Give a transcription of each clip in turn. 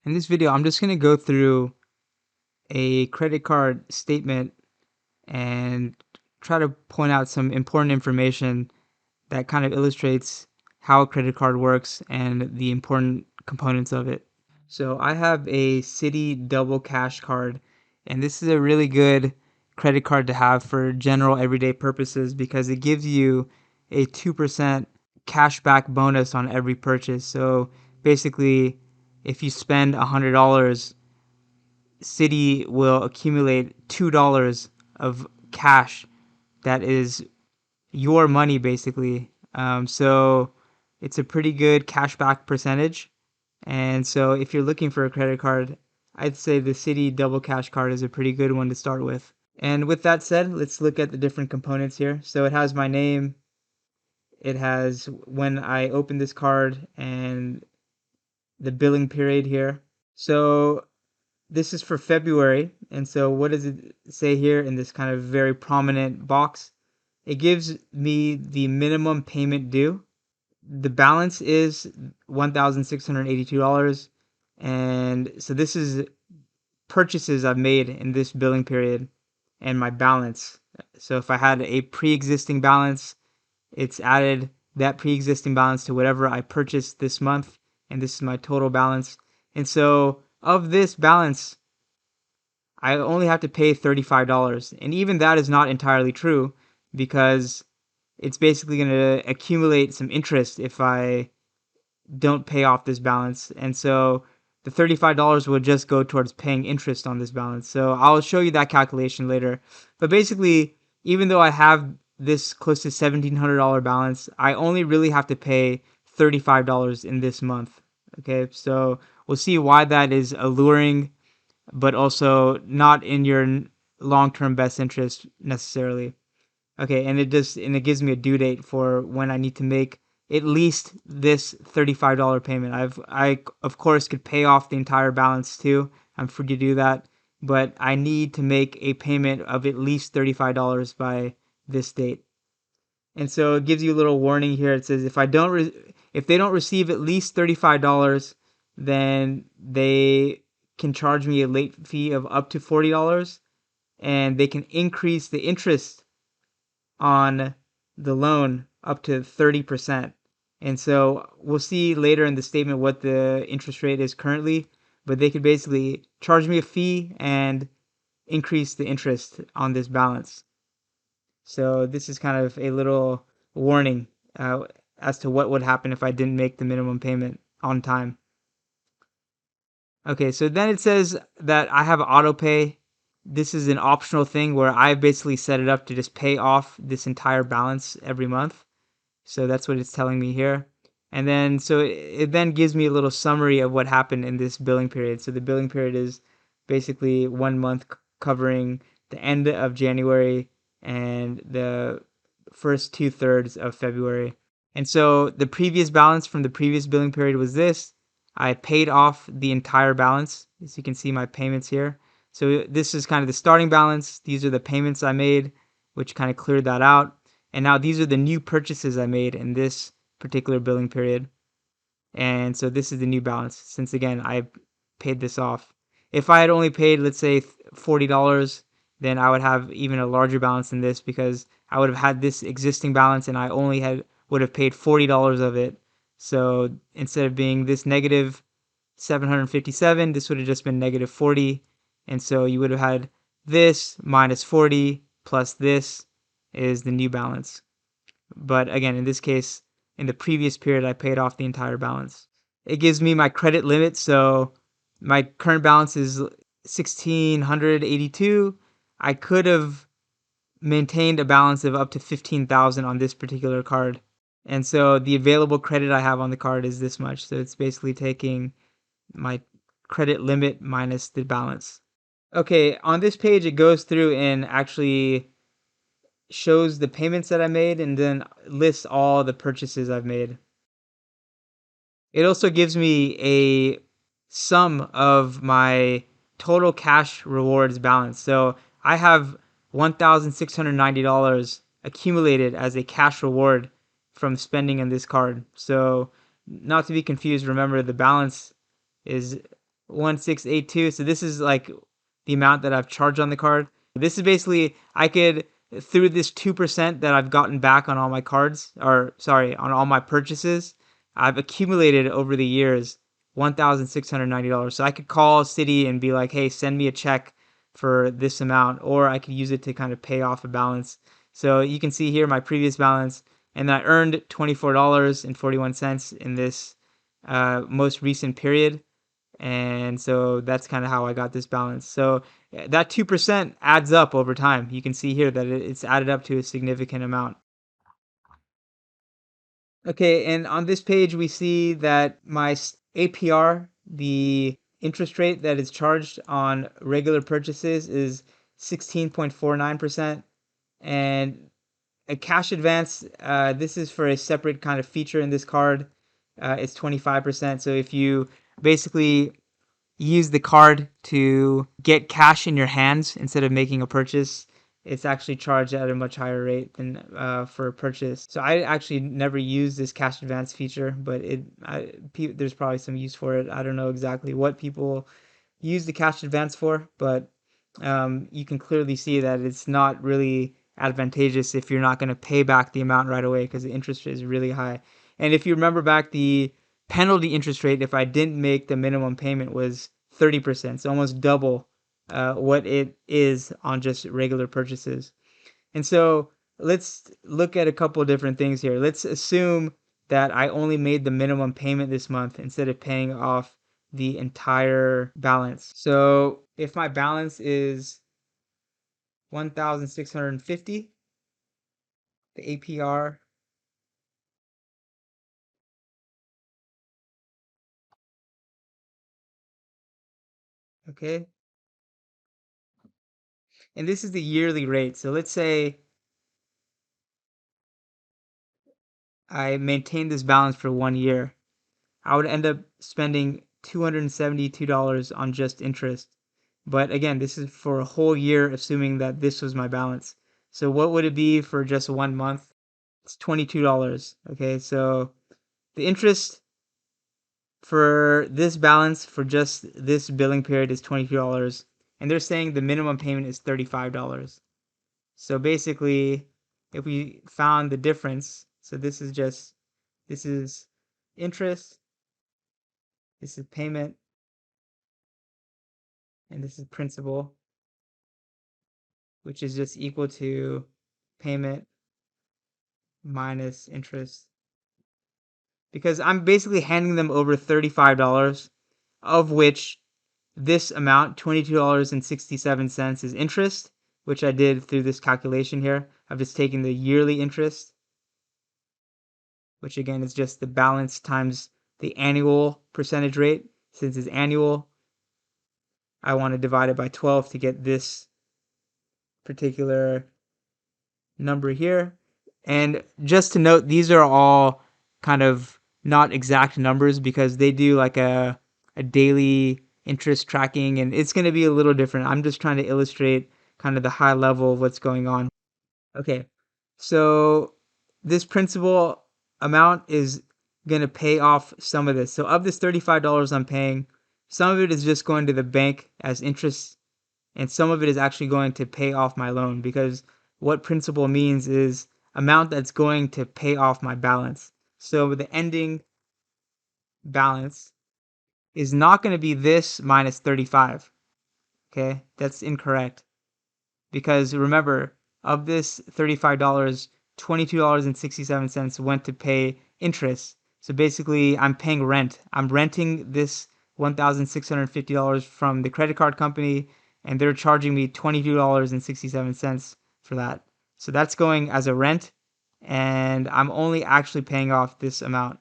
In this video, I'm just going to go through a credit card statement and try to point out some important information that kind of illustrates how a credit card works and the important components of it. So I have a Citi Double Cash card, and this is a really good credit card to have for general everyday purposes because it gives you a 2% cashback bonus on every purchase. So basically, if you spend $100, Citi will accumulate $2 of cash that is your money basically. So it's a pretty good cashback percentage. And so if you're looking for a credit card, I'd say the Citi Double Cash card is a pretty good one to start with. And with that said, let's look at the different components here. So it has my name, it has when I open this card, and the billing period here. So this is for February. And so what does it say here in this kind of very prominent box? It gives me the minimum payment due. The balance is $1,682. And so this is purchases I've made in this billing period and my balance. So if I had a pre-existing balance, it's added that pre-existing balance to whatever I purchased this month, and this is my total balance. And so of this balance, I only have to pay $35. And even that is not entirely true because it's basically going to accumulate some interest if I don't pay off this balance. And so the $35 will just go towards paying interest on this balance. So I'll show you that calculation later. But basically, even though I have this close to $1,700 balance, I only really have to pay $35 in this month. Okay, so we'll see why that is alluring, but also not in your long-term best interest necessarily. Okay, and it gives me a due date for when I need to make at least this $35 payment. I of course could pay off the entire balance too. I'm free to do that, but I need to make a payment of at least $35 by this date. And so it gives you a little warning here. It says if they don't receive at least $35, then they can charge me a late fee of up to $40, and they can increase the interest on the loan up to 30%. And so we'll see later in the statement what the interest rate is currently, but they could basically charge me a fee and increase the interest on this balance. So this is kind of a little warning as to what would happen if I didn't make the minimum payment on time. Okay, so then it says that I have auto pay. This is an optional thing where I basically set it up to just pay off this entire balance every month. So that's what it's telling me here. And then so it then gives me a little summary of what happened in this billing period. So the billing period is basically 1 month covering the end of January and the first 2/3 of February. And so the previous balance from the previous billing period was this. I paid off the entire balance. As you can see my payments here. So this is kind of the starting balance. These are the payments I made, which kind of cleared that out. And now these are the new purchases I made in this particular billing period. And so this is the new balance since, again, I paid this off. If I had only paid, let's say, $40, then I would have even a larger balance than this because I would have had this existing balance and I only would have paid $40 of it. So instead of being this negative 757, this would have just been negative 40. And so you would have had this minus 40 plus this is the new balance. But again, in this case, in the previous period, I paid off the entire balance. It gives me my credit limit. So my current balance is 1,682. I could have maintained a balance of up to 15,000 on this particular card. And so the available credit I have on the card is this much. So it's basically taking my credit limit minus the balance. Okay, on this page, it goes through and actually shows the payments that I made and then lists all the purchases I've made. It also gives me a sum of my total cash rewards balance. So I have $1,690 accumulated as a cash reward from spending on this card. So not to be confused, remember the balance is 1682. So this is like the amount that I've charged on the card. This is basically, I could, through this 2% that I've gotten back on all my cards, or sorry, on all my purchases, I've accumulated over the years $1,690. So I could call Citi and be like, hey, send me a check for this amount, or I could use it to kind of pay off a balance. So you can see here my previous balance, and then I earned $24.41 in this most recent period. And so that's kind of how I got this balance. So that 2% adds up over time. You can see here that it's added up to a significant amount. Okay, and on this page, we see that my APR, the interest rate that is charged on regular purchases, is 16.49%. And a cash advance, this is for a separate kind of feature in this card. It's 25%. So if you basically use the card to get cash in your hands instead of making a purchase, it's actually charged at a much higher rate than for a purchase. So I actually never used this cash advance feature, but there's probably some use for it. I don't know exactly what people use the cash advance for, but you can clearly see that it's not really advantageous if you're not going to pay back the amount right away because the interest is really high. And if you remember back, the penalty interest rate, if I didn't make the minimum payment, was 30%, so almost double what it is on just regular purchases. And so let's look at a couple of different things here. Let's assume that I only made the minimum payment this month instead of paying off the entire balance. So if my balance is 1,650, the APR, okay, and this is the yearly rate. So let's say I maintain this balance for 1 year. I would end up spending $272 on just interest. But again, this is for a whole year, assuming that this was my balance. So what would it be for just 1 month? It's $22. Okay, so the interest for this balance for just this billing period is $22. And they're saying the minimum payment is $35. So basically, if we found the difference, so this is interest, this is payment, and this is principal, which is just equal to payment minus interest. Because I'm basically handing them over $35, of which this amount, $22.67, is interest, which I did through this calculation here. I've just taken the yearly interest, which again is just the balance times the annual percentage rate. Since it's annual, I want to divide it by 12 to get this particular number here. And just to note, these are all kind of not exact numbers because they do like a daily interest tracking, and it's going to be a little different. I'm just trying to illustrate kind of the high level of what's going on. Okay, so this principal amount is going to pay off some of this. So of this $35 I'm paying, some of it is just going to the bank as interest, and some of it is actually going to pay off my loan, because what principal means is amount that's going to pay off my balance. So the ending balance is not going to be this minus 35. Okay, that's incorrect, because remember, of this $35, $22.67 went to pay interest. So basically, I'm paying rent. I'm renting this $1,650 from the credit card company, and they're charging me $22.67 for that. So that's going as a rent, and I'm only actually paying off this amount.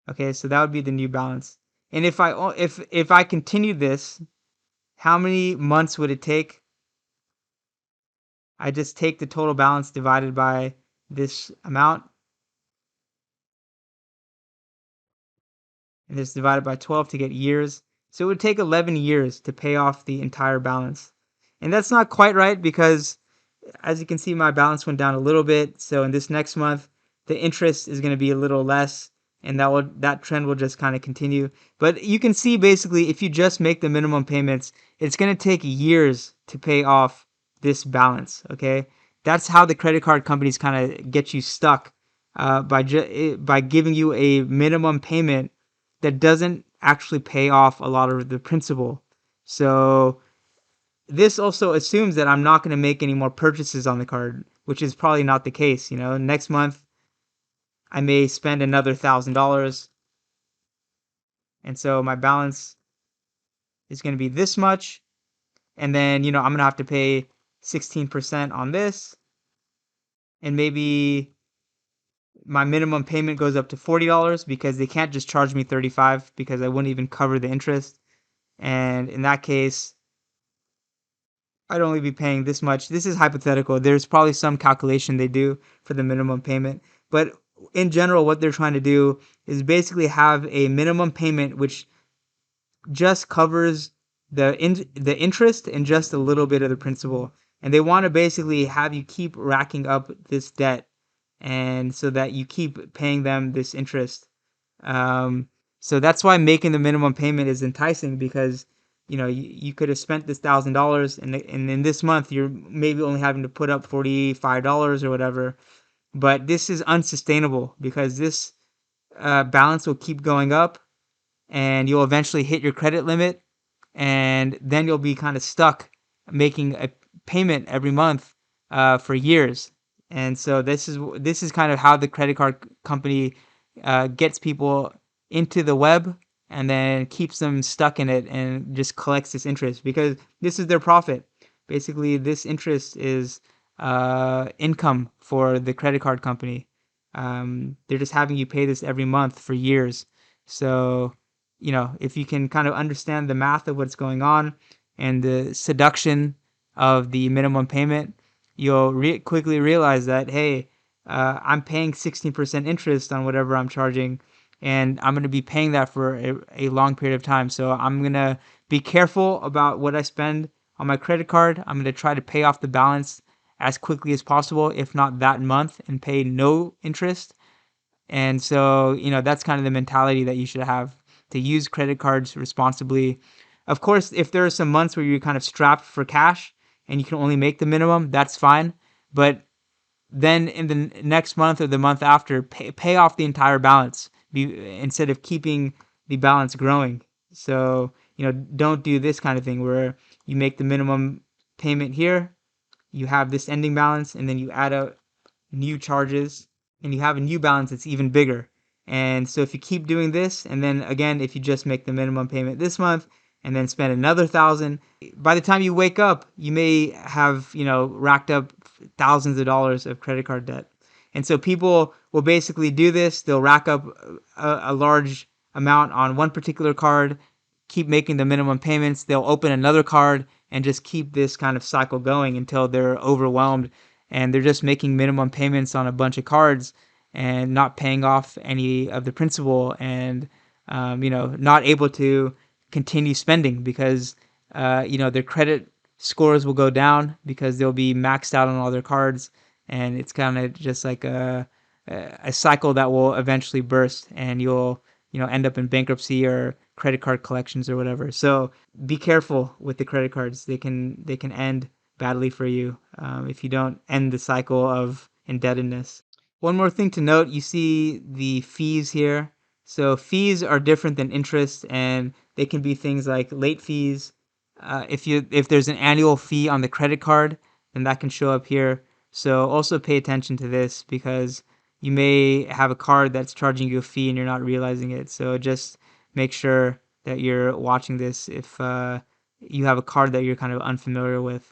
Okay, so that would be the new balance. And if I continue this, how many months would it take? I just take the total balance divided by this amount, and this divided by 12 to get years. So it would take 11 years to pay off the entire balance. And that's not quite right, because as you can see, my balance went down a little bit. So in this next month, the interest is going to be a little less. and that trend will just kind of continue. But you can see basically if you just make the minimum payments, it's going to take years to pay off this balance. Okay, that's how the credit card companies kind of get you stuck by giving you a minimum payment that doesn't actually pay off a lot of the principal. So this also assumes that I'm not going to make any more purchases on the card, which is probably not the case. Next month I may spend another $1,000, and so my balance is going to be this much, and then I'm going to have to pay 16% on this, and maybe my minimum payment goes up to $40 because they can't just charge me 35 because I wouldn't even cover the interest. And in that case, I'd only be paying this much. This is hypothetical. There's probably some calculation they do for the minimum payment, but in general, what they're trying to do is basically have a minimum payment which just covers the interest and just a little bit of the principal. And they want to basically have you keep racking up this debt, and so that you keep paying them this interest. Um, so that's why making the minimum payment is enticing, because you could have spent this $1,000, and in this month you're maybe only having to put up $45 or whatever. But this is unsustainable because this balance will keep going up, and you'll eventually hit your credit limit, and then you'll be kind of stuck making a payment every month for years. And so this is kind of how the credit card company gets people into the web and then keeps them stuck in it and just collects this interest because this is their profit. Basically, this interest is income for the credit card company. They're just having you pay this every month for years. So if you can kind of understand the math of what's going on and the seduction of the minimum payment, you'll quickly realize that, hey, I'm paying 16% interest on whatever I'm charging, and I'm going to be paying that for a long period of time. So I'm going to be careful about what I spend on my credit card. I'm going to try to pay off the balance as quickly as possible, if not that month, and pay no interest. And so, that's kind of the mentality that you should have, to use credit cards responsibly. Of course, if there are some months where you're kind of strapped for cash and you can only make the minimum, that's fine. But then in the next month or the month after, pay off the entire balance instead of keeping the balance growing. So, don't do this kind of thing where you make the minimum payment here, you have this ending balance, and then you add up new charges, and you have a new balance that's even bigger. And so if you keep doing this, and then again, if you just make the minimum payment this month and then spend another 1,000, by the time you wake up, you may have, racked up thousands of dollars of credit card debt. And so people will basically do this. They'll rack up a large amount on one particular card, keep making the minimum payments. They'll open another card and just keep this kind of cycle going until they're overwhelmed and they're just making minimum payments on a bunch of cards and not paying off any of the principal, and not able to continue spending because their credit scores will go down because they'll be maxed out on all their cards, and it's kind of just like a cycle that will eventually burst, and you'll end up in bankruptcy or credit card collections or whatever. So be careful with the credit cards. They can end badly for you if you don't end the cycle of indebtedness. One more thing to note, you see the fees here. So fees are different than interest, and they can be things like late fees. If there's an annual fee on the credit card, then that can show up here. So also pay attention to this because you may have a card that's charging you a fee and you're not realizing it. So just make sure that you're watching this if you have a card that you're kind of unfamiliar with.